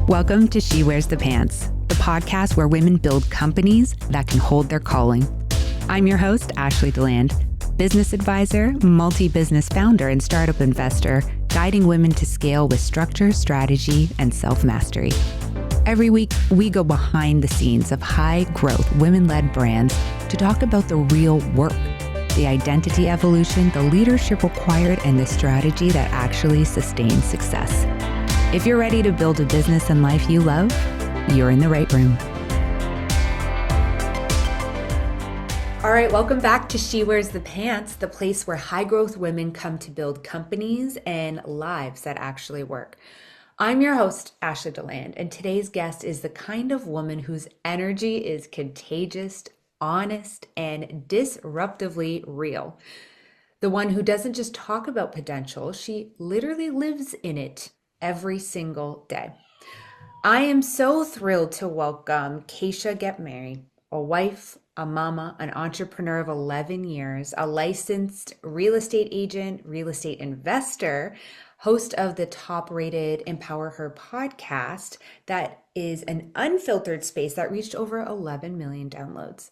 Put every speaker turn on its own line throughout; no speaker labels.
Welcome to She Wears the Pants, the podcast where women build companies that can hold their calling. I'm your host, Ashley Deland, business advisor, multi-business founder, and startup investor, guiding women to scale with structure, strategy, and self-mastery. Every week, we go behind the scenes of high-growth, women-led brands to talk about the real work, the identity evolution, the leadership required, and the strategy that actually sustains success. If you're ready to build a business and life you love, you're in the right room. All right, welcome back to She Wears the Pants, the place where high-growth women come to build companies and lives that actually work. I'm your host, Ashley Deland, and today's guest is the kind of woman whose energy is contagious, honest, and disruptively real. The one who doesn't just talk about potential, she literally lives in it every single day. I am so thrilled to welcome Keisha Getmarried, a wife, a mama, an entrepreneur of 11 years, a licensed real estate agent, real estate investor, host of the top-rated Empower Her podcast that is an unfiltered space that reached over 11 million downloads.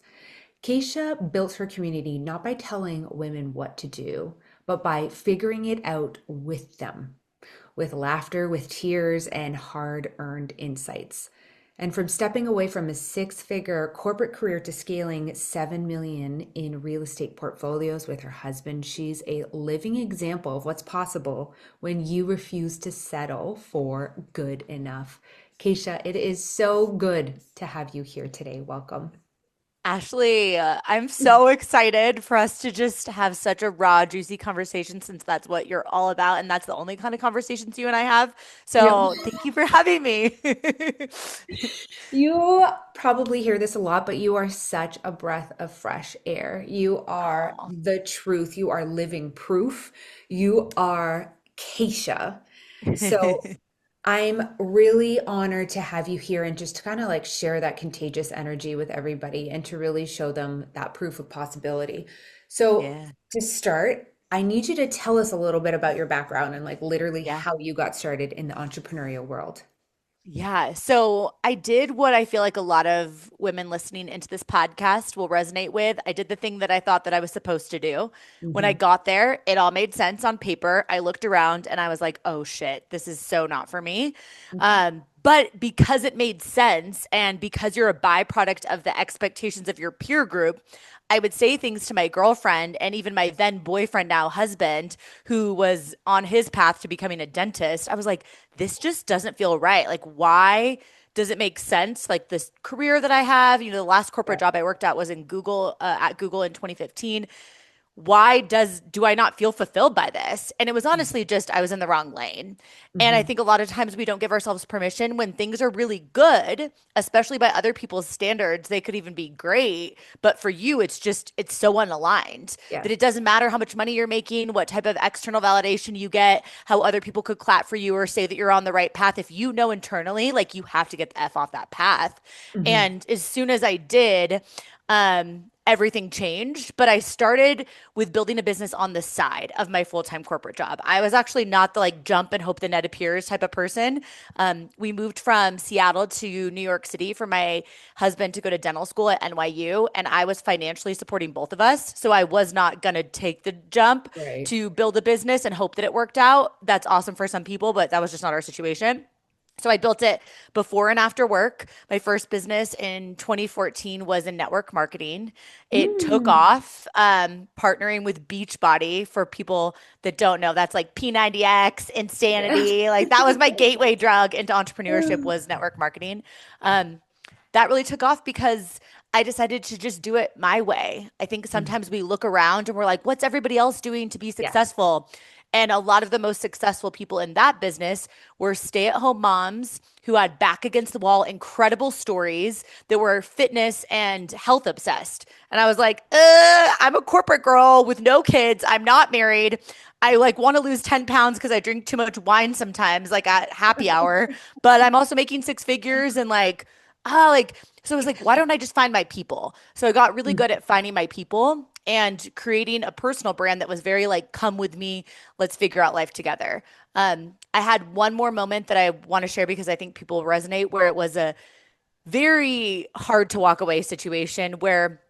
Keisha built her community not by telling women what to do, but by figuring it out with them, with laughter, with tears, and hard-earned insights. And from stepping away from a six-figure corporate career to scaling 7 million in real estate portfolios with her husband, she's a living example of what's possible when you refuse to settle for good enough. Keisha, it is so good to have you here today. Welcome.
Ashley, I'm so excited for us to just have such a raw, juicy conversation since that's what you're all about. And that's the only kind of conversations you and I have. So Thank you for having me.
You probably hear this a lot, but you are such a breath of fresh air. You are the truth. You are living proof. You are Keisha. So I'm really honored to have you here and just to kind of like share that contagious energy with everybody and to really show them that proof of possibility. So to start, I need you to tell us a little bit about your background and like literally how you got started in the entrepreneurial world.
Yeah. So I did what I feel like a lot of women listening into this podcast will resonate with. I did the thing that I thought that I was supposed to do. When I got there, it all made sense on paper. I looked around and I was like, oh shit, this is so not for me. But because it made sense and because you're a byproduct of the expectations of your peer group, I would say things to my girlfriend and even my then boyfriend, now husband, who was on his path to becoming a dentist. I was like, this just doesn't feel right. Like, why does it make sense? Like this career that I have, the last corporate job I worked at was in Google, at Google in 2015. Why do I not feel fulfilled by this? And it was honestly just I was in the wrong lane. And I think a lot of times we don't give ourselves permission when things are really good, especially by other people's standards. They could even be great, but for you it's so unaligned that it doesn't matter how much money you're making, what type of external validation you get, how other people could clap for you or say that you're on the right path. If you know internally, like, you have to get the F off that path. And as soon as I did, everything changed. But I started with building a business on the side of my full-time corporate job. I was actually not the like jump and hope the net appears type of person. We moved from Seattle to New York City for my husband to go to dental school at NYU, and I was financially supporting both of us. So I was not going to take the jump to build a business and hope that it worked out. That's awesome for some people, but that was just not our situation. So I built it before and after work. My first business in 2014 was in network marketing. It took off, partnering with Beachbody. For people that don't know, that's like P90X, Insanity. Like, that was my gateway drug into entrepreneurship, was network marketing. That really took off because I decided to just do it my way. I think sometimes we look around and we're like, what's everybody else doing to be successful? And a lot of the most successful people in that business were stay-at-home moms who had back against the wall incredible stories that were fitness and health obsessed. And I was like, I'm a corporate girl with no kids. I'm not married. I like want to lose 10 pounds because I drink too much wine sometimes, like at happy hour. But I'm also making six figures and like, so I was like, why don't I just find my people? So I got really good at finding my people and creating a personal brand that was very like, come with me, let's figure out life together. I had one more moment that I want to share because I think people resonate, where it was a very hard to walk away situation where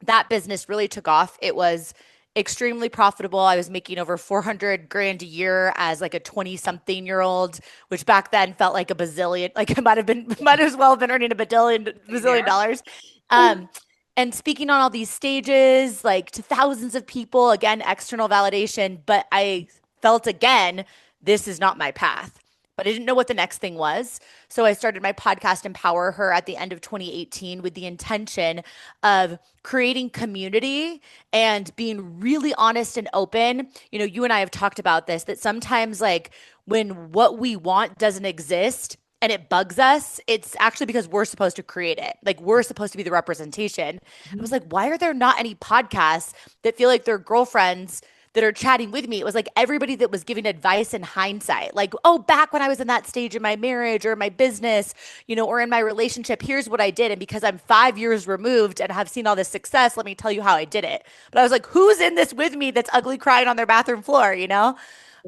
that business really took off. It was extremely profitable. I was making over 400 grand a year as like a 20 something year old, which back then felt like a bazillion, like I might as well have been earning a bazillion
There.
dollars. Um, and speaking on all these stages, like to thousands of people, again, external validation, but I felt again, this is not my path. But I didn't know what the next thing was. So I started my podcast, Empower Her, at the end of 2018 with the intention of creating community and being really honest and open. You know, you and I have talked about this, that sometimes, like, when what we want doesn't exist, and it bugs us, it's actually because we're supposed to create it. Like, we're supposed to be the representation. I was like, why are there not any podcasts that feel like their girlfriends that are chatting with me? It was like everybody that was giving advice in hindsight, like, oh, back when I was in that stage in my marriage or my business, you know, or in my relationship, here's what I did. And because I'm 5 years removed and have seen all this success, let me tell you how I did it. But I was like, who's in this with me that's ugly crying on their bathroom floor, you know?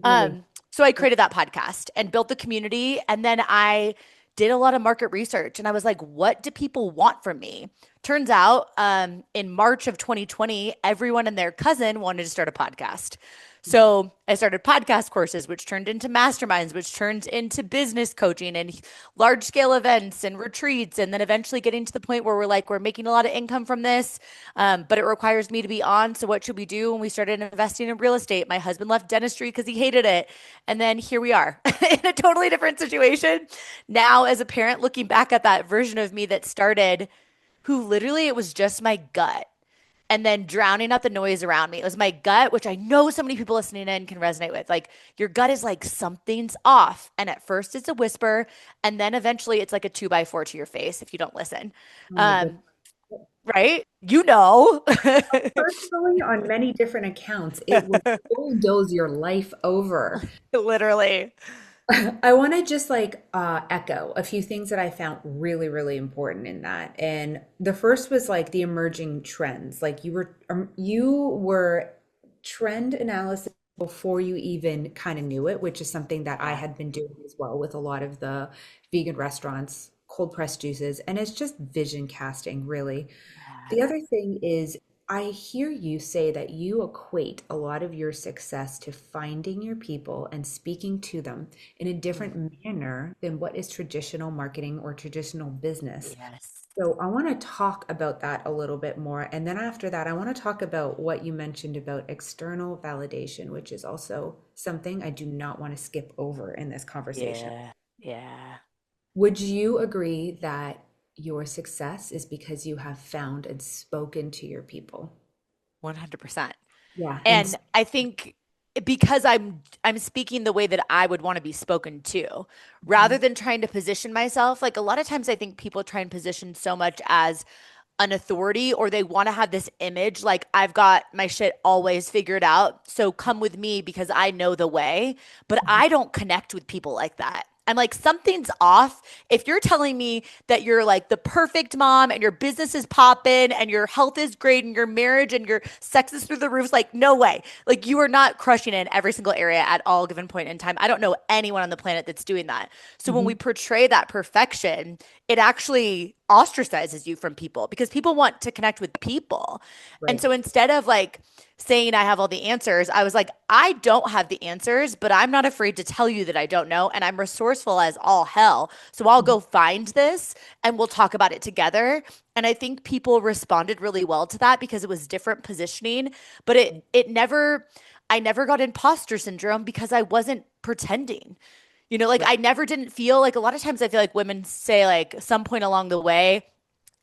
Totally.
So I created that podcast and built the community. And then I did a lot of market research and I was like, what do people want from me? Turns out in March of 2020, everyone and their cousin wanted to start a podcast. So I started podcast courses, which turned into masterminds, which turned into business coaching and large scale events and retreats. And then eventually getting to the point where we're like, we're making a lot of income from this, but it requires me to be on. So what should we do? And we started investing in real estate. My husband left dentistry because he hated it. And then here we are in a totally different situation. Now, as a parent, looking back at that version of me that started, who literally it was just my gut and then drowning out the noise around me. It was my gut, which I know so many people listening in can resonate with. Like, your gut is like, something's off. And at first it's a whisper. And then eventually it's like a 2x4 to your face if you don't listen.
Oh my goodness.
Um, right? You know.
Personally, on many different accounts, it will bulldoze your life over.
Literally.
I want to just like echo a few things that I found really, really important in that. And the first was like the emerging trends. Like you were trend analysis before you even kind of knew it, which is something that I
Yeah.
had been doing as well with a lot of the vegan restaurants, cold pressed juices, and it's just vision casting, really. The other thing is, I hear you say that you equate a lot of your success to finding your people and speaking to them in a
Yeah.
different manner than what is traditional marketing or traditional business.
Yes.
So I want to talk about that a little bit more. And then after that, I want to talk about what you mentioned about external validation, which is also something I do not want to skip over in this conversation.
Yeah. Yeah.
Would you agree that your success is because you have found and spoken to your people?
100%.
Yeah.
And I think because I'm speaking the way that I would want to be spoken to, rather
Mhm.
than trying to position myself, like a lot of times I think people try and position so much as an authority, or they want to have this image like, I've got my shit always figured out, so come with me because I know the way. But I don't connect with people like that. I'm like, something's off. If you're telling me that you're like the perfect mom and your business is popping and your health is great and your marriage and your sex is through the roof, like, no way. Like, you are not crushing it in every single area at all given point in time. I don't know anyone on the planet that's doing that. So when we
Mhm.
portray that perfection, it actually ostracizes you from people because people want to connect with people. And
Right.
so instead of like saying I have all the answers, I was like, I don't have the answers, but I'm not afraid to tell you that I don't know. And I'm resourceful as all hell. So I'll
Mhm.
go find this and we'll talk about it together. And I think people responded really well to that because it was different positioning, but it never, I never got imposter syndrome because I wasn't pretending. You know, like
Right.
I never didn't feel like, a lot of times I feel like women say like some point along the way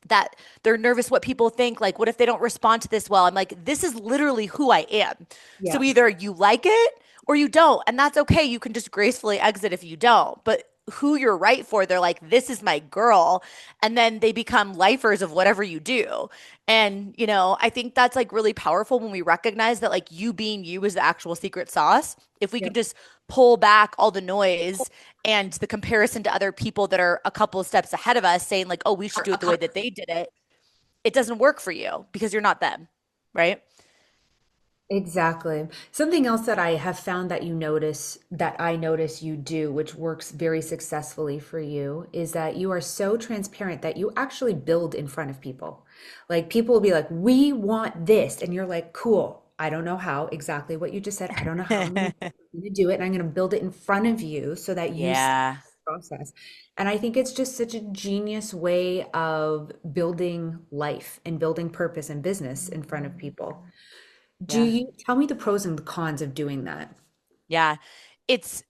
that they're nervous what people think. Like, what if they don't respond to this well? I'm like, this is literally who I am. So
Yeah.
either you like it or you don't. And that's okay. You can just gracefully exit if you don't. But who you're right for. They're like, this is my girl. And then they become lifers of whatever you do. And, I think that's like really powerful when we recognize that like you being you is the actual secret sauce. If we
Yeah.
can just pull back all the noise and the comparison to other people that are a couple of steps ahead of us saying like, oh, we should do it the way that they did it, it doesn't work for you because you're not them. Right?
Exactly. Something else that I have found that that I notice you do, which works very successfully for you, is that you are so transparent that you actually build in front of people. Like people will be like, we want this. And you're like, cool. I don't know how, exactly what you just said. I don't know how I'm going to do it. And I'm going to build it in front of you so that you see
Yeah.
the process. And I think it's just such a genius way of building life and building purpose and business in front of people. Do
Yeah.
you tell me the pros and the cons of doing that?
Yeah. It's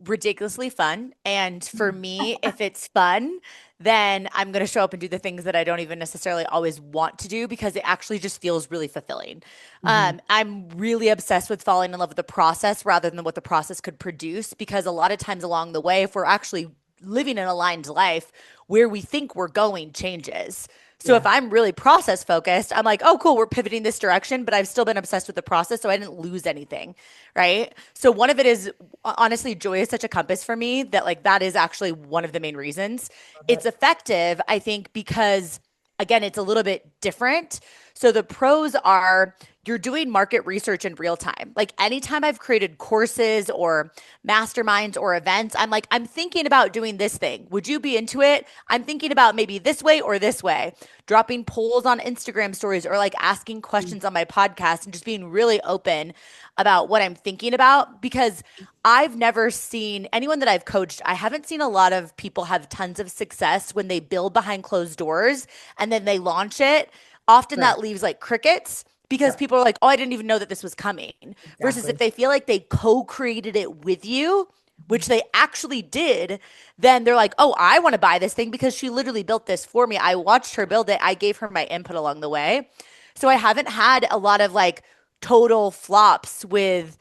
ridiculously fun. And for me, if it's fun, then I'm going to show up and do the things that I don't even necessarily always want to do because it actually just feels really fulfilling.
Mhm.
I'm really obsessed with falling in love with the process rather than what the process could produce because a lot of times along the way, if we're actually living an aligned life, where we think we're going changes. So if
Yeah.
I'm really process focused, I'm like, oh, cool, we're pivoting this direction, but I've still been obsessed with the process. So I didn't lose anything. Right. So one of it is honestly, joy is such a compass for me that like that is actually one of the main reasons.
Love
It's
it.
effective, I think, because again, it's a little bit different. So the pros are you're doing market research in real time. Like anytime I've created courses or masterminds or events, I'm like, I'm thinking about doing this thing. Would you be into it? I'm thinking about maybe this way or this way. Dropping polls on Instagram stories or like asking questions on my podcast and just being really open about what I'm thinking about because I've never seen anyone that I've coached, I haven't seen a lot of people have tons of success when they build behind closed doors and then they launch it. Often
Correct.
that leaves like crickets because
Yep.
people are like, oh, I didn't even know that this was coming. Versus if
Exactly.
they feel like they co created it with you, which they actually did, then they're like, oh, I want to buy this thing because she literally built this for me. I watched her build it. I gave her my input along the way. So I haven't had a lot of like total flops with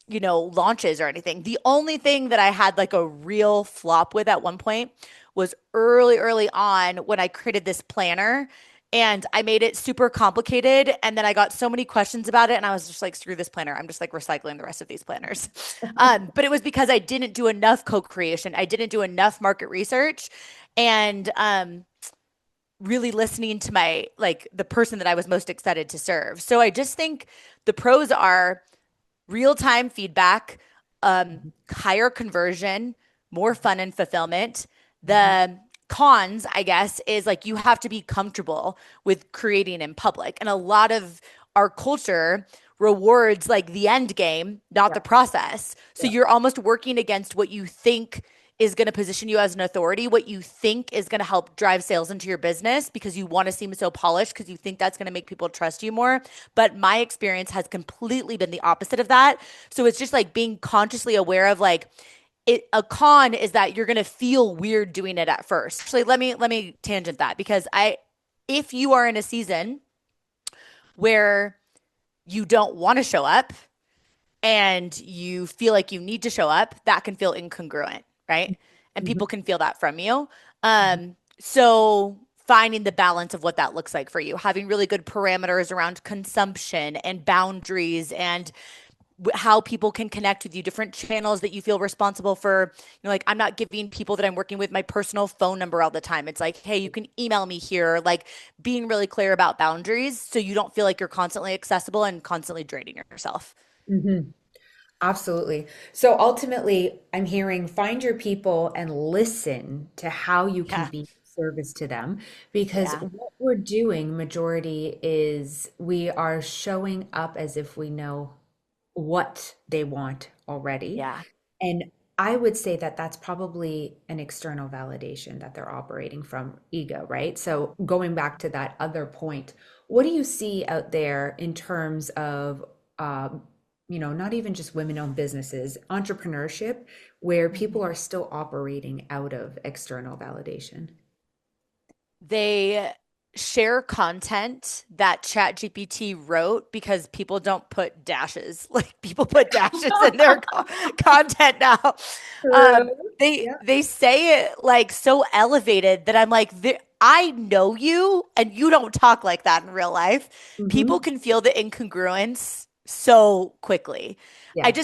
launches or anything. The only thing that I had like a real flop with at one point was early on when I created this planner and I made it super complicated. And then I got so many questions about it. And I was just like, screw this planner. I'm just like recycling the rest of these planners. But it was because I didn't do enough co creation, I didn't do enough market research. And really listening to my like the person that I was most excited to serve. So I just think the pros are real time feedback, higher conversion, more fun and fulfillment.
Mhm.
The cons, I guess, is like you have to be comfortable with creating in public. And a lot of our culture rewards like the end game, not
Yeah.
the process. So
Yeah.
you're almost working against what you think is going to position you as an authority, what you think is going to help drive sales into your business because you want to seem so polished because you think that's going to make people trust you more. But my experience has completely been the opposite of that. So it's just like being consciously aware of like a con is that you're going to feel weird doing it at first. Actually, let me tangent that because I if you are in a season where you don't want to show up and you feel like you need to show up, that can feel incongruent, right? And
Mhm.
people can feel that from you.
Mhm.
So finding the balance of what that looks like for you, having really good parameters around consumption and boundaries and how people can connect with you, different channels that you feel responsible for. Like I'm not giving people that I'm working with my personal phone number all the time. It's like, hey, you can email me here. Like being really clear about boundaries so you don't feel like you're constantly accessible and constantly draining yourself.
Mhm. Absolutely. So ultimately, I'm hearing find your people and listen to how you can
Yeah.
be of service to them. Because
Yeah.
what we're doing, majority, is we are showing up as if we know what they want already.
Yeah.
And I would say that that's probably an external validation that they're operating from ego, right? So going back to that other point, what do you see out there in terms of, not even just women-owned businesses, entrepreneurship, where people
Mhm.
are still operating out of external validation?
They share content that ChatGPT wrote because people don't put dashes. Like people put dashes in their content now.
True. Yeah.
They say it like so elevated that I'm like, I know you and you don't talk like that in real life. People
Hmm.
can feel the incongruence so quickly.
Yes.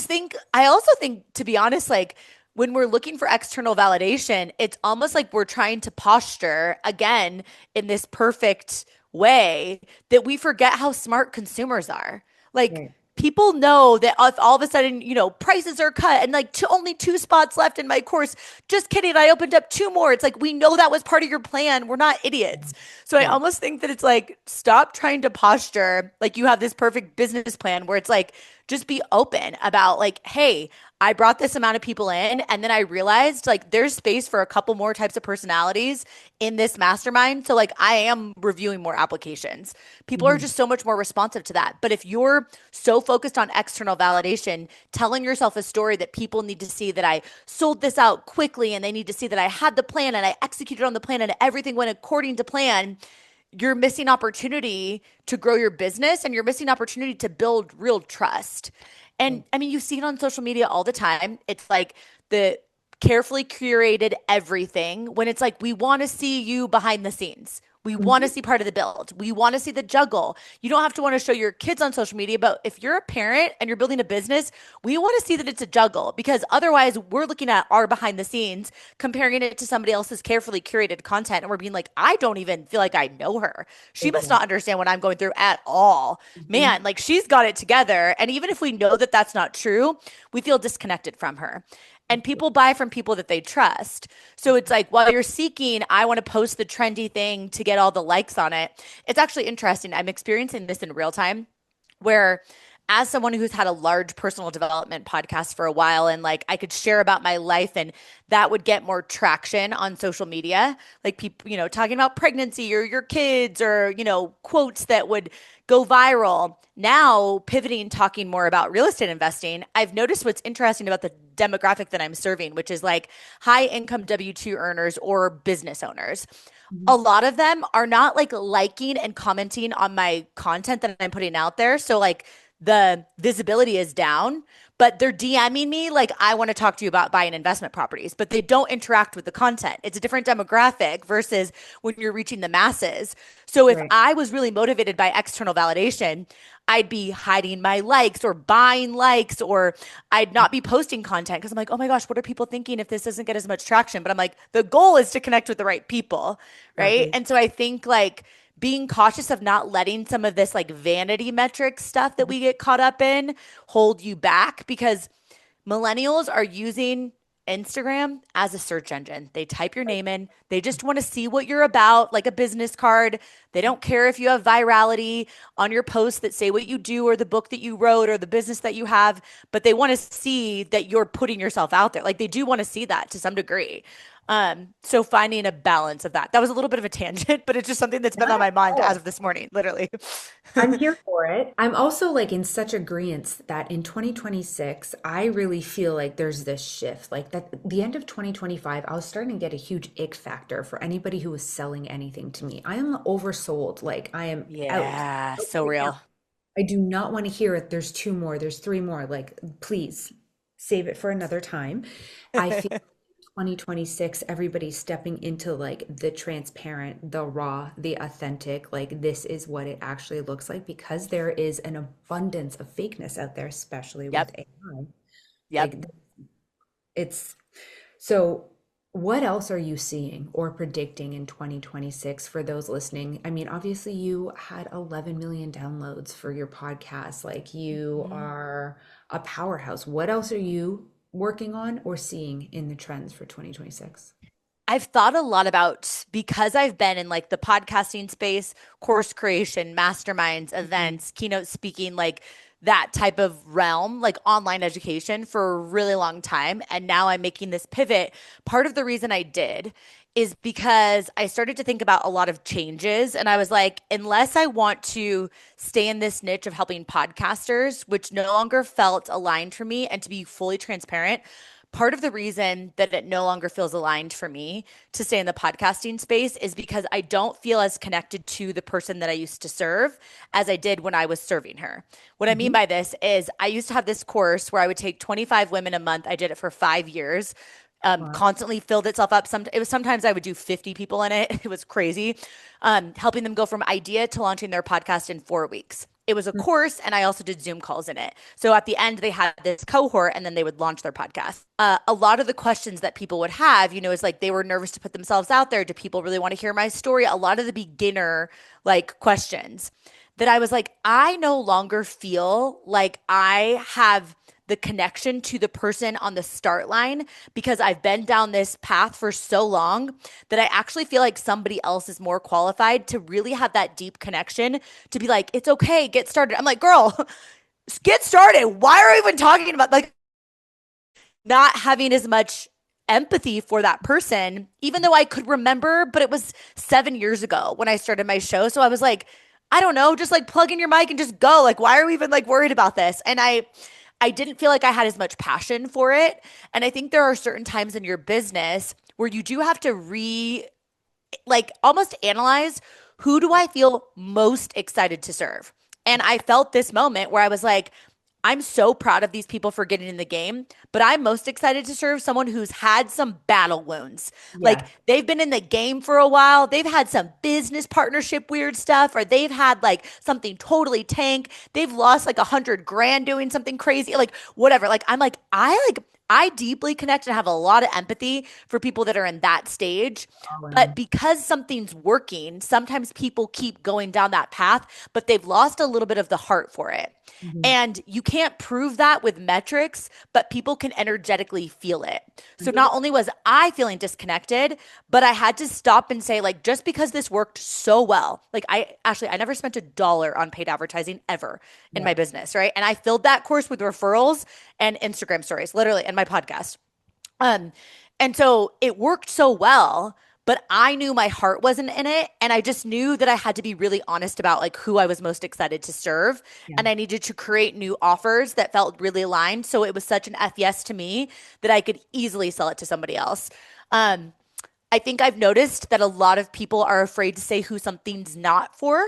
I also think, to be honest, like when we're looking for external validation, it's almost like we're trying to posture again in this perfect way that we forget how smart consumers are. Like
Right.
people know that if all of a sudden, prices are cut and like only two spots left in my course. Just kidding. I opened up two more. It's like, we know that was part of your plan. We're not idiots. So I
Yeah.
almost think that it's like, stop trying to posture like you have this perfect business plan where it's like, just be open about like, hey, I brought this amount of people in, and then I realized like there's space for a couple more types of personalities in this mastermind. So like I am reviewing more applications. People are
Hmm.
just so much more responsive to that. But if you're so focused on external validation, telling yourself a story that people need to see that I sold this out quickly and they need to see that I had the plan and I executed on the plan and everything went according to plan, you're missing opportunity to grow your business and you're missing opportunity to build real trust. And I mean, you see it on social media all the time. It's like the carefully curated everything when it's like, we want to see you behind the scenes. We want to
Hmm.
see part of the build. We want to see the juggle. You don't have to want to show your kids on social media, but if you're a parent and you're building a business, we want to see that it's a juggle because otherwise we're looking at our behind the scenes, comparing it to somebody else's carefully curated content. And we're being like, I don't even feel like I know her. She must not
Exactly.
understand what I'm going through at all.
Hmm.
Man, like she's got it together. And even if we know that that's not true, we feel disconnected from her. And people buy from people that they trust. So it's like while you're seeking, I want to post the trendy thing to get all the likes on it. It's actually interesting. I'm experiencing this in real time where as someone who's had a large personal development podcast for a while and like I could share about my life and that would get more traction on social media, like people, talking about pregnancy or your kids or, quotes that would go viral. Now pivoting, talking more about real estate investing, I've noticed what's interesting about the demographic that I'm serving, which is like high income W-2 earners or business owners. A lot of them are not like liking and commenting on my content that I'm putting out there. So like the visibility is down, but they're DMing me like, I want to talk to you about buying investment properties, but they don't interact with the content. It's a different demographic versus when you're reaching the masses. So if
Right.
I was really motivated by external validation, I'd be hiding my likes or buying likes, or I'd not be posting content because I'm like, oh my gosh, what are people thinking if this doesn't get as much traction? But I'm like, the goal is to connect with the right people, right?
Exactly.
And so I think like being cautious of not letting some of this like vanity metric stuff that we get caught up in hold you back because millennials are using Instagram as a search engine. They type your name in. They just want to see what you're about, like a business card. They don't care if you have virality on your posts that say what you do or the book that you wrote or the business that you have, but they want to see that you're putting yourself out there. Like they do want to see that to some degree. So finding a balance of that. That was a little bit of a tangent, but it's just something that's been on
Not
my
at
mind as
all.
of this morning, literally.
I'm here for it. I'm also like in such agreement that in 2026, I really feel like there's this shift. Like that the end of 2025, I was starting to get a huge ick factor for anybody who was selling anything to me. I am oversold. Like I am out.
Yeah,
Out
so
right now.
real.
I do not want to hear it. There's two more, there's three more. Like, please save it for another time. I feel 2026, everybody's stepping into like the transparent, the raw, the authentic. Like, this is what it actually looks like because there is an abundance of fakeness out there, especially with
Yep.
AI.
Yep.
Like, it's so. What else are you seeing or predicting in 2026 for those listening? I mean, obviously, you had 11 million downloads for your podcast. Like, you
Mhm.
are a powerhouse. What else are you working on or seeing in the trends for 2026?
I've thought a lot about because I've been in like the podcasting space, course creation, masterminds,
Mhm.
events, keynote speaking, like that type of realm, like online education for a really long time. And now I'm making this pivot. Part of the reason I did is because I started to think about a lot of changes. And I was like, unless I want to stay in this niche of helping podcasters, which no longer felt aligned for me, and to be fully transparent, part of the reason that it no longer feels aligned for me to stay in the podcasting space is because I don't feel as connected to the person that I used to serve as I did when I was serving her. What I mean
Mhm.
by this is I used to have this course where I would take 25 women a month. I did it for 5 years.
Wow.
Constantly filled itself up. It was sometimes I would do 50 people in it. It was crazy. Helping them go from idea to launching their podcast in 4 weeks. It was a course, and I also did Zoom calls in it. So at the end, they had this cohort, and then they would launch their podcast. A lot of the questions that people would have, is like they were nervous to put themselves out there. Do people really want to hear my story? A lot of the beginner like questions that I was like, I no longer feel like I have the connection to the person on the start line because I've been down this path for so long that I actually feel like somebody else is more qualified to really have that deep connection to be like, it's okay, get started. I'm like, girl, get started. Why are we even talking about like not having as much empathy for that person, even though I could remember, but it was 7 years ago when I started my show. So I was like, I don't know, just like plug in your mic and just go. Like, why are we even like worried about this? And I didn't feel like I had as much passion for it. And I think there are certain times in your business where you do have to like almost analyze who do I feel most excited to serve? And I felt this moment where I was like, I'm so proud of these people for getting in the game, but I'm most excited to serve someone who's had some battle wounds. Like
Yeah.
they've been in the game for a while, they've had some business partnership weird stuff, or they've had like something totally tank. They've lost like 100 grand doing something crazy, like whatever. I deeply connect and have a lot of empathy for people that are in that stage.
Oh,
But
and
because something's working, sometimes people keep going down that path, but they've lost a little bit of the heart for it.
mhm.
And you can't prove that with metrics, but people can energetically feel it.
I
So
think
not only was I feeling disconnected, but I had to stop and say, like, just because this worked so well, like I never spent $1 on paid advertising ever in
yeah.
my business, right? And I filled that course with referrals and Instagram stories, literally, and my podcast. Um, and so it worked so well, but I knew my heart wasn't in it. And I just knew that I had to be really honest about like who I was most excited to serve.
Yeah.
And I needed to create new offers that felt really aligned. So it was such an F yes to me that I could easily sell it to somebody else. Um, I think I've noticed that a lot of people are afraid to say who something's not for.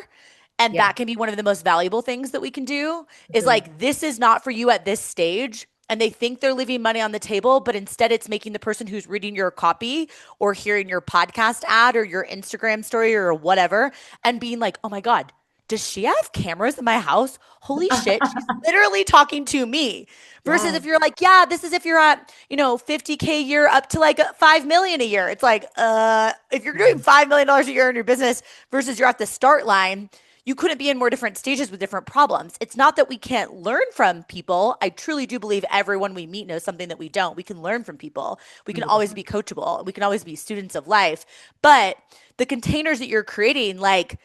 And
Yeah.
that can be one of the most valuable things that we can do is
Agreed.
like, this is not for you at this stage. And they think they're leaving money on the table, but instead it's making the person who's reading your copy or hearing your podcast ad or your Instagram story or whatever and being like, oh my God, does she have cameras in my house? Holy shit, she's literally talking to me. Versus
Yeah.
if you're like, yeah, this is if you're at, 50K a year up to like 5 million a year. It's like, if you're doing $5 million a year in your business versus you're at the start line, you couldn't be in more different stages with different problems. It's not that we can't learn from people. I truly do believe everyone we meet knows something that we don't. We can learn from people. We can always
100%.
be coachable. We can always be students of life. But the containers that you're creating, like,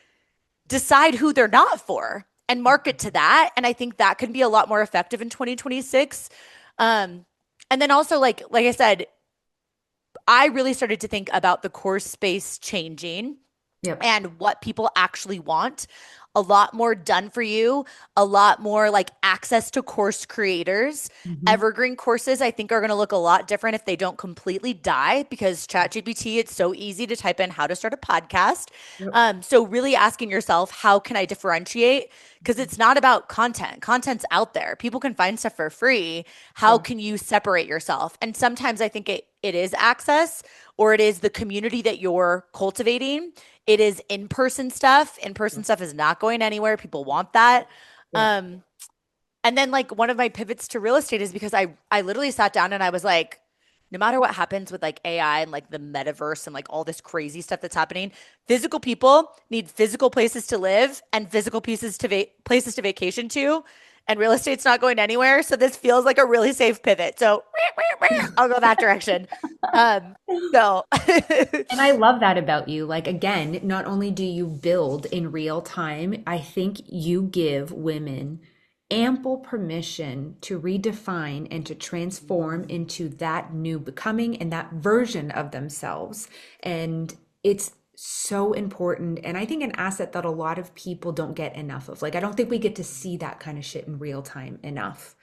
decide who they're not for and market to that. And I think that can be a lot more effective in 2026. Um, and then also, like I said, I really started to think about the course space changing
Yep.
and what people actually want. A lot more done for you, a lot more like access to course creators.
Mhm.
Evergreen courses, I think, are going to look a lot different if they don't completely die because ChatGPT, it's so easy to type in how to start a podcast.
Yep.
So, really asking yourself, how can I differentiate? Because it's not about content. Content's out there. People can find stuff for free. How
Yeah.
can you separate yourself? And sometimes I think it is access or it is the community that you're cultivating. It is in-person stuff. In-person stuff is not going anywhere. People want that.
Yeah.
Um, and then like one of my pivots to real estate is because I literally sat down and I was like, no matter what happens with like AI and like the metaverse and like all this crazy stuff that's happening, physical people need physical places to live and physical places to vacation to. And real estate's not going anywhere. So this feels like a really safe pivot. So I'll go that direction. Um, so
And I love that about you. Like, again, not only do you build in real time, I think you give women ample permission to redefine and to transform into that new becoming and that version of themselves. And it's so important. And I think an asset that a lot of people don't get enough of. Like, I don't think we get to see that kind of shit in real time enough.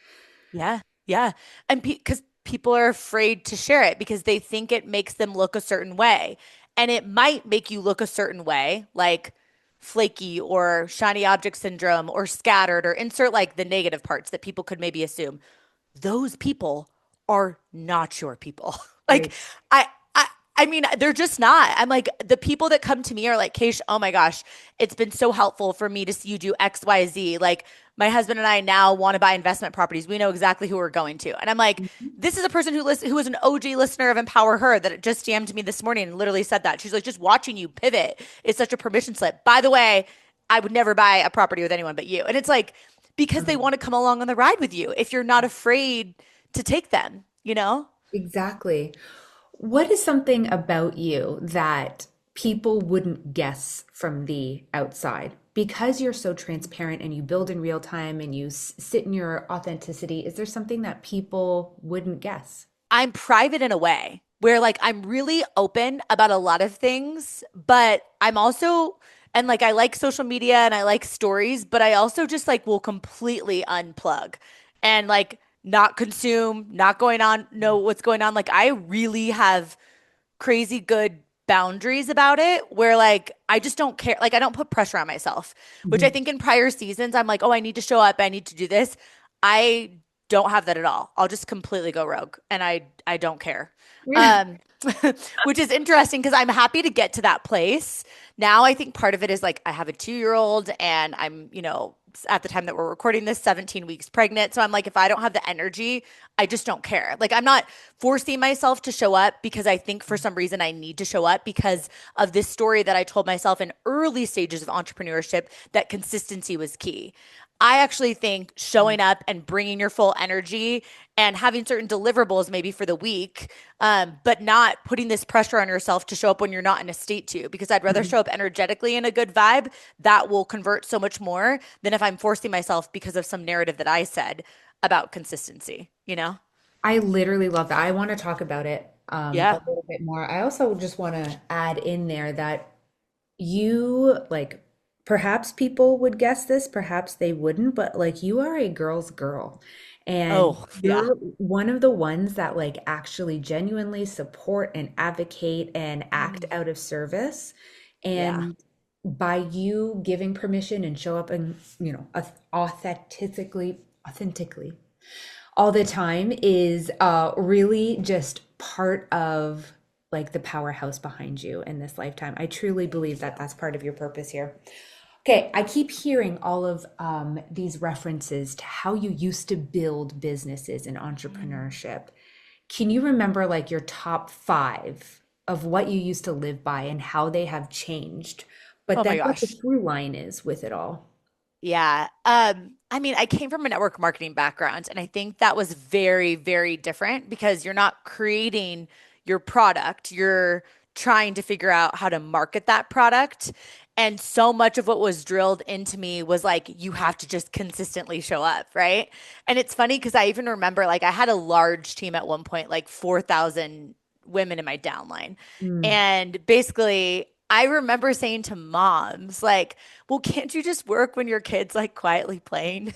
yeah, yeah. And because people are afraid to share it because they think it makes them look a certain way. And it might make you look a certain way, like flaky or shiny object syndrome or scattered, or insert like the negative parts that people could maybe assume. Those people are not your people. like
Right.
I I mean, they're just not. I'm like, the people that come to me are like, Keish, oh my gosh, it's been so helpful for me to see you do XYZ. Like, my husband and I now want to buy investment properties. We know exactly who we're going to. And I'm like, this is a person who is an OG listener of Empower Her that just DM'd me this morning and literally said that. She's like, just watching you pivot is such a permission slip. By the way, I would never buy a property with anyone but you. And it's like, because they want to come along on the ride with you if you're not afraid to take them, you know?
Exactly. What is something about you that people wouldn't guess from the outside? Because you're so transparent and you build in real time and you sit in your authenticity, is there something that people wouldn't guess?
I'm private in a way where like I'm really open about a lot of things, but I'm also, and like I like social media and I like stories, but I also just like will completely unplug and like not consume, not going on, know what's going on. Like I really have crazy good boundaries about it where like I just don't care. Like I don't put pressure on myself, which I
Mhm.
think in prior seasons I'm like, oh, I need to show up, I need to do this. I don't have that at all. I'll just completely go rogue and I don't care.
Yeah.
Um which is interesting because I'm happy to get to that place. Now I think part of it is like I have a 2-year-old and I'm, at the time that we're recording this, 17 weeks pregnant. So I'm like, if I don't have the energy, I just don't care. Like I'm not forcing myself to show up because I think for some reason I need to show up because of this story that I told myself in early stages of entrepreneurship that consistency was key. I actually think showing up and bringing your full energy and having certain deliverables maybe for the week, but not putting this pressure on yourself to show up when you're not in a state to, because I'd rather show up energetically in a good vibe that will convert so much more than if I'm forcing myself because of some narrative that I said about consistency, you know?
I literally love that. I want to talk about it a
Yeah.
little bit more. I also just want to add in there that you like perhaps people would guess this, perhaps they wouldn't, but like you are a girl's girl. And
Oh, yeah.
you're one of the ones that like actually genuinely support and advocate and act
Mm,
out of service.
yeah.
And by you giving permission and show up and, authentically all the time is really just part of like the powerhouse behind you in this lifetime. I truly believe that that's part of your purpose here. Okay, I keep hearing all of these references to how you used to build businesses and
Mm.
entrepreneurship. Can you remember like your top five of what you used to live by and how they have changed? But
Oh my
then what the
gosh.
through line is with it all.
Yeah. I mean, I came from a network marketing background, and I think that was very, very different because you're not creating your product, you're trying to figure out how to market that product. And so much of what was drilled into me was like, you have to just consistently show up, right? And it's funny because I even remember like I had a large team at one point, like 4,000 women in my downline.
Mm.
And basically, I remember saying to moms, like, well, can't you just work when your kid's like quietly playing?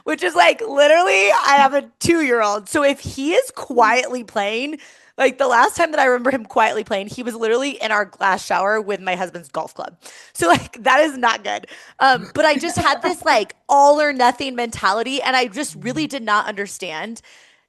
Which is like literally, I have a 2-year-old. So if he is quietly playing, like the last time that I remember him quietly playing, he was literally in our glass shower with my husband's golf club. So like that is not good. But I just had this like all or nothing mentality, and I just really did not understand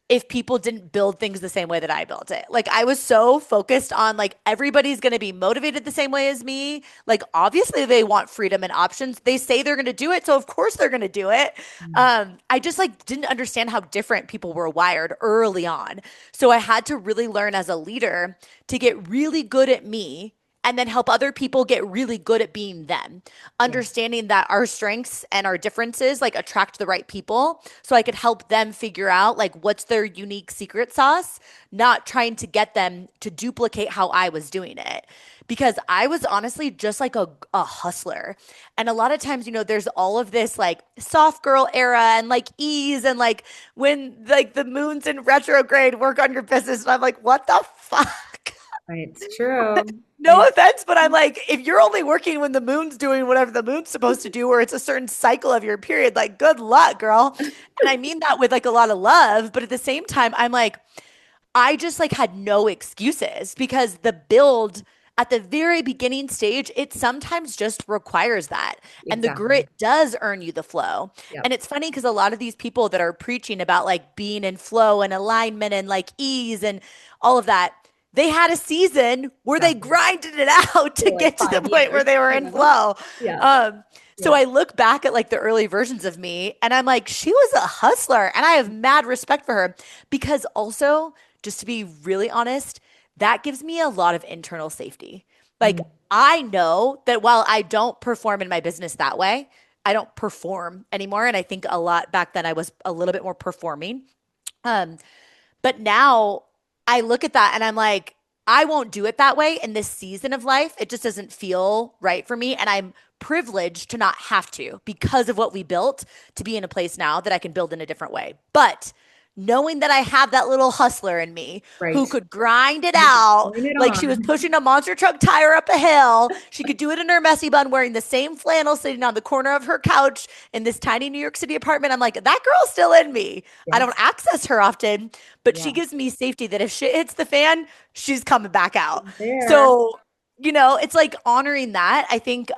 if people didn't build things the same way that I built it. Like I was so focused on like everybody's going to be motivated the same way as me. Like obviously they want freedom and options. They say they're going to do it, so of course they're going to do it. I just like didn't understand how different people were wired early on. So I had to really learn as a leader to get really good at me and then help other people get really good at being them.
Yes.
Understanding that our strengths and our differences like attract the right people so I could help them figure out like what's their unique secret sauce, not trying to get them to duplicate how I was doing it. Because I was honestly just like a hustler. And a lot of times, there's all of this like soft girl era and like ease and like when like the moon's in retrograde, work on your business. And I'm like, what the fuck?
It's true.
No offense, but I'm like, if you're only working when the moon's doing whatever the moon's supposed to do, or it's a certain cycle of your period, like good luck, girl. And I mean that with like a lot of love, but at the same time, I'm like, I just like had no excuses because the build at the very beginning stage, it sometimes just requires that. And the
Exactly.
grit does earn you the flow. And
Yep.
it's funny because a lot of these people that are preaching about like being in flow and alignment and like ease and all of that, they had a season where they
Exactly.
grinded it out to
For like
get to the
5 years.
point where they were in
Yeah.
flow.
Yeah.
Um, so
Yeah.
I look back at like the early versions of me and I'm like, she was a hustler and I have mad respect for her because also, just to be really honest, that gives me a lot of internal safety. Like
Mm,
I know that while I don't perform in my business that way, I don't perform anymore. And I think a lot back then I was a little bit more performing. Um, but now I look at that and I'm like, I won't do it that way in this season of life. It just doesn't feel right for me. And I'm privileged to not have to because of what we built to be in a place now that I can build in a different way. But knowing that I have that little hustler in me who
right.
could grind it
You can
out
turn it
like she was
on.
pushing a monster truck tire up a hill. She could do it in her messy bun wearing the same flannel sitting on the corner of her couch in this tiny New York City apartment. I'm like, that girl's still in me. I don't
Yes.
access her often, but she
Yeah.
gives me safety that if shit hits the fan, she's coming back out.
There.
So, it's like honoring that. I think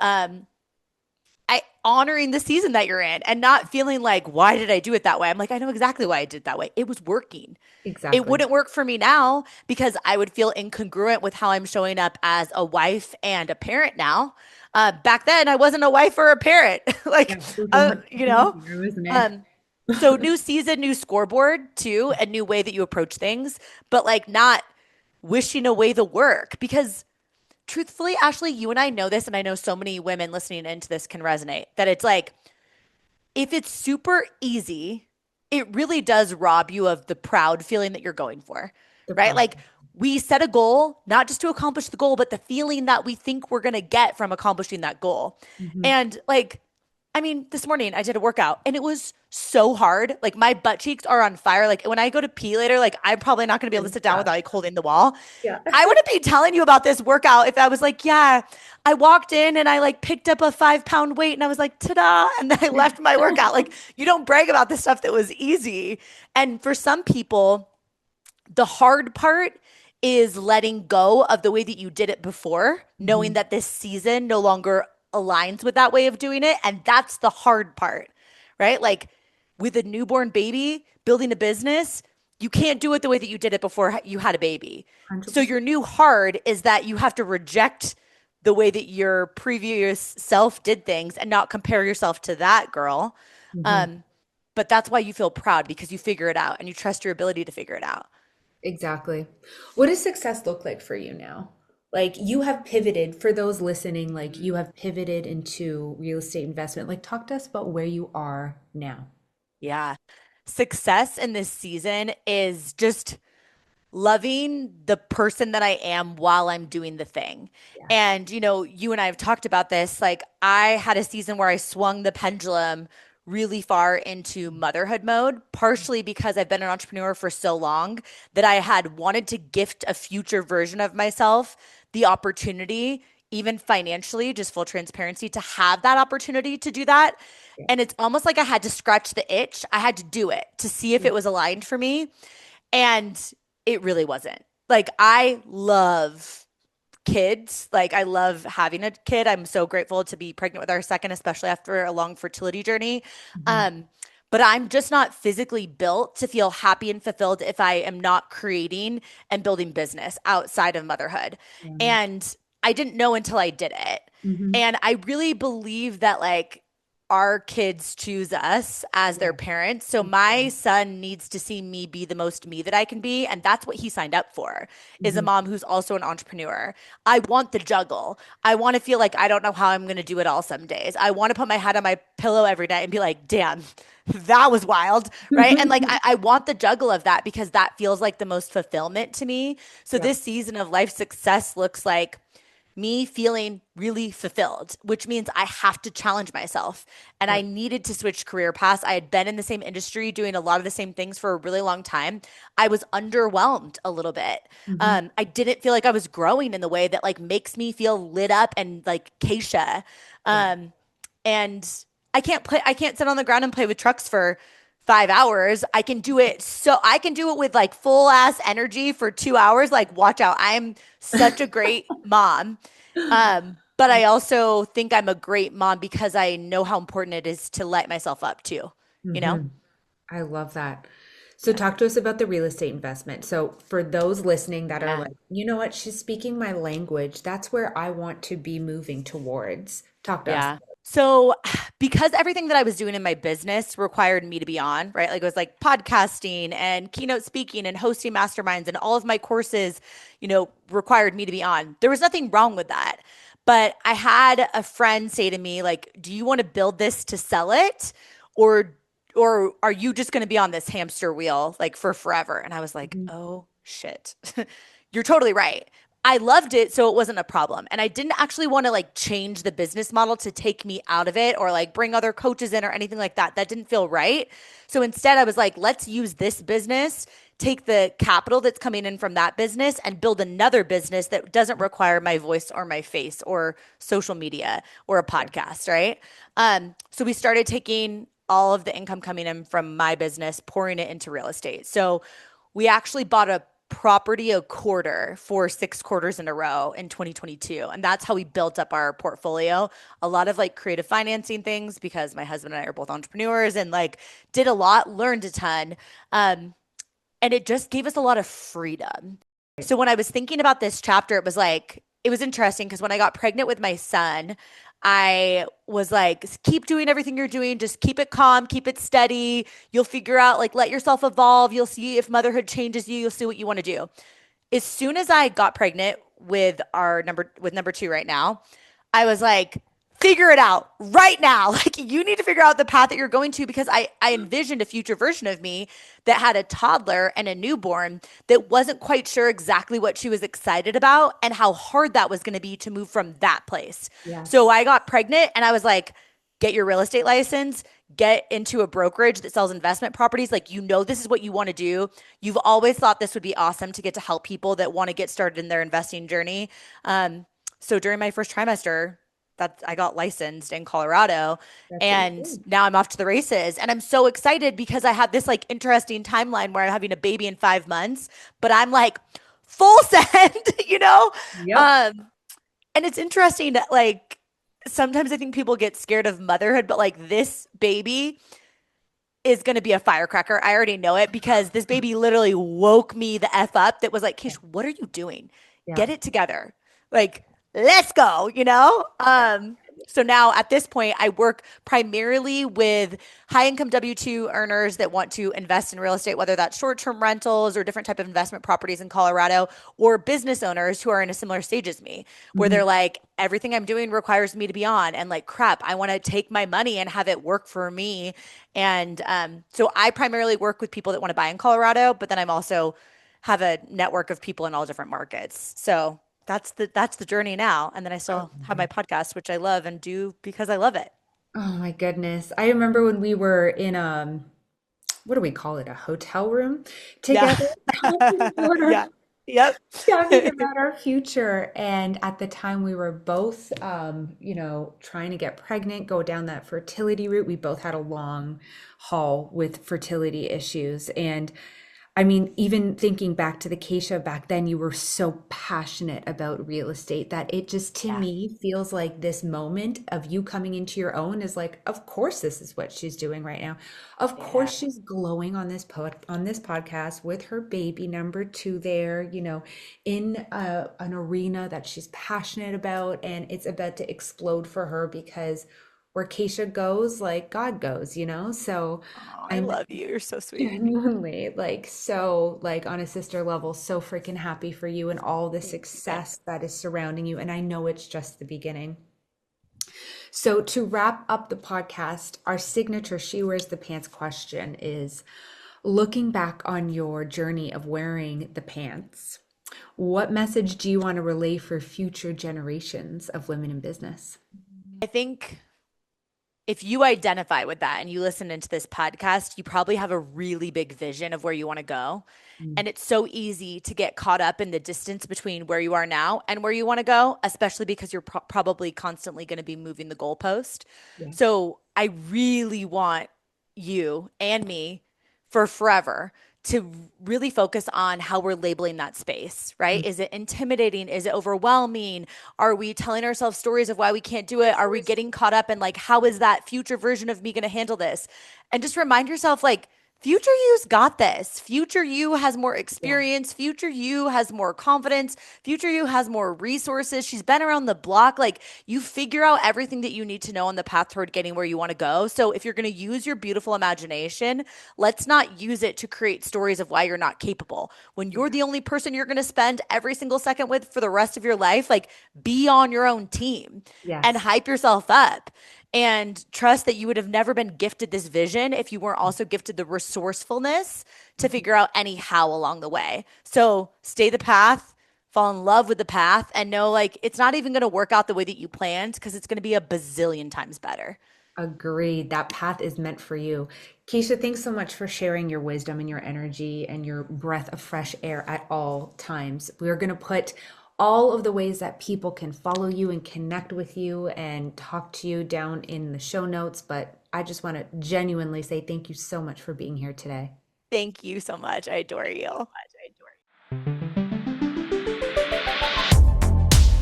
I honoring the season that you're in and not feeling like, why did I do it that way? I'm like, I know exactly why I did that way. It was working. It
Exactly.
wouldn't work for me now because I would feel incongruent with how I'm showing up as a wife and a parent now. Back then, I wasn't a wife or a parent.
Yeah.
like,
It was a lot easier, wasn't it?
um, so new season, new scoreboard too, a new way that you approach things, but like not wishing away the work because truthfully, Ashley, you and I know this, and I know so many women listening into this can resonate that it's like, if it's super easy, it really does rob you of the proud feeling that you're going for,
The
right?
problem.
Like, we set a goal, not just to accomplish the goal, but the feeling that we think we're going to get from accomplishing that goal.
Hmm.
And like, I mean, this morning I did a workout and it was so hard. Like my butt cheeks are on fire. Like when I go to pee later, like I'm probably not going to be able to sit down without like holding the wall.
Yeah.
I wouldn't be telling you about this workout if I was like, yeah, I walked in and I like picked up a 5 pound weight and I was like, ta-da. And then I left my workout. Like you don't brag about the stuff that was easy. And for some people, the hard part is letting go of the way that you did it before, knowing
Hmm.
that this season no longer aligns with that way of doing it. And that's the hard part, right? Like with a newborn baby, building a business, you can't do it the way that you did it before you had a baby. So
100%.
your new hard is that you have to reject the way that your previous self did things and not compare yourself to that girl.
Hmm.
Um, but that's why you feel proud because you figure it out and you trust your ability to figure it out.
Exactly. What does success look like for you now? Like you have pivoted, for those listening, like you have pivoted into real estate investment. Like talk to us about where you are now.
Yeah. Success in this season is just loving the person that I am while I'm doing the thing.
Yes.
And, you and I have talked about this. Like, I had a season where I swung the pendulum really far into motherhood mode, partially because I've been an entrepreneur for so long that I had wanted to gift a future version of myself the opportunity, even financially, just full transparency, to have that opportunity to do that.
Yeah.
And it's almost like I had to scratch the itch. I had to do it to see if
Yeah.
it was aligned for me. And it really wasn't. Like, I love kids. Like, I love having a kid. I'm so grateful to be pregnant with our second, especially after a long fertility journey.
Mhm.
Um, but I'm just not physically built to feel happy and fulfilled if I am not creating and building business outside of motherhood.
Yeah.
And I didn't know until I did it.
Mhm.
And I really believe that, like, our kids choose us as their
Yeah.
parents. So my
Mhm.
son needs to see me be the most me that I can be. And that's what he signed up for, is a
Mhm.
mom who's also an entrepreneur. I want the juggle. I want to feel like I don't know how I'm going to do it all some days. I want to put my head on my pillow every night and be like, damn, that was wild. Right. And like, I want the juggle of that because that feels like the most fulfillment to me. So
Yeah.
this season of life success looks like me feeling really fulfilled, which means I have to challenge myself. And I
Yep.
needed to switch career paths. I had been in the same industry doing a lot of the same things for a really long time. I was underwhelmed a little bit.
Hmm.
I didn't feel like I was growing in the way that like makes me feel lit up and like Keisha.
Yeah.
Um, and I can't sit on the ground and play with trucks for 5 hours. I can do it with like full ass energy for 2 hours. Like, watch out. I'm such a great mom. But I also think I'm a great mom because I know how important it is to light myself up too, you know?
Hmm. I love that. So
Yeah.
talk to us about the real estate investment. So for those listening that are
Yeah.
like, you know what, she's speaking my language. That's where I want to be moving towards. Talk to us.
Yeah. So, because everything that I was doing in my business required me to be on, right? Like it was like podcasting and keynote speaking and hosting masterminds and all of my courses, required me to be on. There was nothing wrong with that. But I had a friend say to me like, "Do you want to build this to sell it or are you just going to be on this hamster wheel like for forever?" And I was like,
Mhm.
"Oh shit." You're totally right. I loved it, so it wasn't a problem. And I didn't actually want to like change the business model to take me out of it or like bring other coaches in or anything like that. That didn't feel right. So instead, I was like, let's use this business, take the capital that's coming in from that business and build another business that doesn't require my voice or my face or social media or a podcast, right? So we started taking all of the income coming in from my business, pouring it into real estate. So we actually bought a property a quarter for 6 quarters in a row in 2022. And that's how we built up our portfolio. A lot of like creative financing things because my husband and I are both entrepreneurs and like did a lot, learned a ton. And it just gave us a lot of freedom. So when I was thinking about this chapter, it was interesting because when I got pregnant with my son, I was like, keep doing everything you're doing. Just keep it calm, keep it steady. You'll figure out, like, let yourself evolve. You'll see if motherhood changes you. You'll see what you want to do. As soon as I got pregnant with number two right now, I was like, figure it out right now. Like you need to figure out the path that you're going to because I envisioned a future version of me that had a toddler and a newborn that wasn't quite sure exactly what she was excited about and how hard that was going to be to move from that place. So
Yes.
I got pregnant and I was like, get your real estate license, get into a brokerage that sells investment properties. Like, this is what you want to do. You've always thought this would be awesome to get to help people that want to get started in their investing journey. So during my first trimester, that I got licensed in Colorado
That's what you
and
do.
now I'm off to the races and I'm so excited because I have this like interesting timeline where I'm having a baby in 5 months, but I'm like full send, you know?
Yep.
Um, and it's interesting that like sometimes I think people get scared of motherhood, but like this baby is going to be a firecracker. I already know it because this baby literally woke me the F up that was like, Kish, what are you doing?
Yeah.
Get it together. Like, let's go, you know? So now at this point, I work primarily with high income W-2 earners that want to invest in real estate, whether that's short-term rentals or different type of investment properties in Colorado, or business owners who are in a similar stage as me, where
Mhm.
they're like, everything I'm doing requires me to be on. And like, crap, I want to take my money and have it work for me. And so I primarily work with people that want to buy in Colorado, but then I'm also have a network of people in all different markets. So that's the journey now. And then I
Oh
still
my
have my
God.
podcast, which I love and do because I love it.
Oh my goodness. I remember when we were in what do we call it? A hotel room
Yeah.
together talking about
Yeah. Yep.
talking about our future. And at the time we were both trying to get pregnant, go down that fertility route. We both had a long haul with fertility issues. And I mean, even thinking back to the Keisha back then, you were so passionate about real estate that it just to
Yeah.
me feels like this moment of you coming into your own is like, of course, this is what she's doing right now. Of course,
Yeah.
she's glowing on on this podcast with her baby number two there, in an arena that she's passionate about, and it's about to explode for her because where Keisha goes, like God goes. So.
Oh, I
I'm
love you. You're so sweet.
genuinely, like, so, like, on a sister level, so freaking happy for you and all the
Thank you.
success that is surrounding you. And I know it's just the beginning. So, to wrap up the podcast, our signature She Wears the Pants question is looking back on your journey of wearing the pants. What message do you want to relay for future generations of women in business?
I think if you identify with that and you listen into this podcast, you probably have a really big vision of where you want to go.
Mm.
And it's so easy to get caught up in the distance between where you are now and where you want to go, especially because you're probably constantly going to be moving the goalpost.
Yeah.
So I really want you and me for forever to really focus on how we're labeling that space, right?
Mm.
Is it intimidating? Is it overwhelming? Are we telling ourselves stories of why we can't do it? Are we getting caught up in like, how is that future version of me going to handle this? And just remind yourself, like, future you's got this. Future you has more
Yeah.
experience. Future you has more confidence. Future you has more resources. She's been around the block. Like, you figure out everything that you need to know on the path toward getting where you want to go. So if you're going to use your beautiful imagination, let's not use it to create stories of why you're not capable. When you're the only person you're going to spend every single second with for the rest of your life, like, be on your own team and
Yes.
hype yourself up and trust that you would have never been gifted this vision if you weren't also gifted the resourcefulness to figure out any how along the way. So stay the path, fall in love with the path, and know like it's not even going to work out the way that you planned because it's going to be a bazillion times better.
Agreed. That path is meant for you. Keisha, thanks so much for sharing your wisdom and your energy and your breath of fresh air at all times. We're going to put all of the ways that people can follow you and connect with you and talk to you down in the show notes. But I just want to genuinely say thank you so much for being here today.
Thank you so much. I adore you.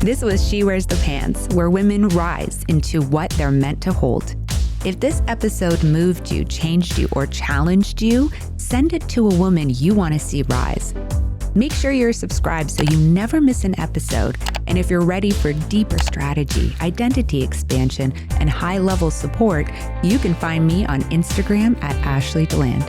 This was She Wears the Pants, where women rise into what they're meant to hold. If this episode moved you, changed you, or challenged you, send it to a woman you want to see rise. Make sure you're subscribed so you never miss an episode. And if you're ready for deeper strategy, identity expansion, and high-level support, you can find me on Instagram at Ashley Deland.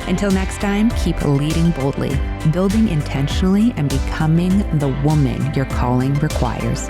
Until next time, keep leading boldly, building intentionally, and becoming the woman your calling requires.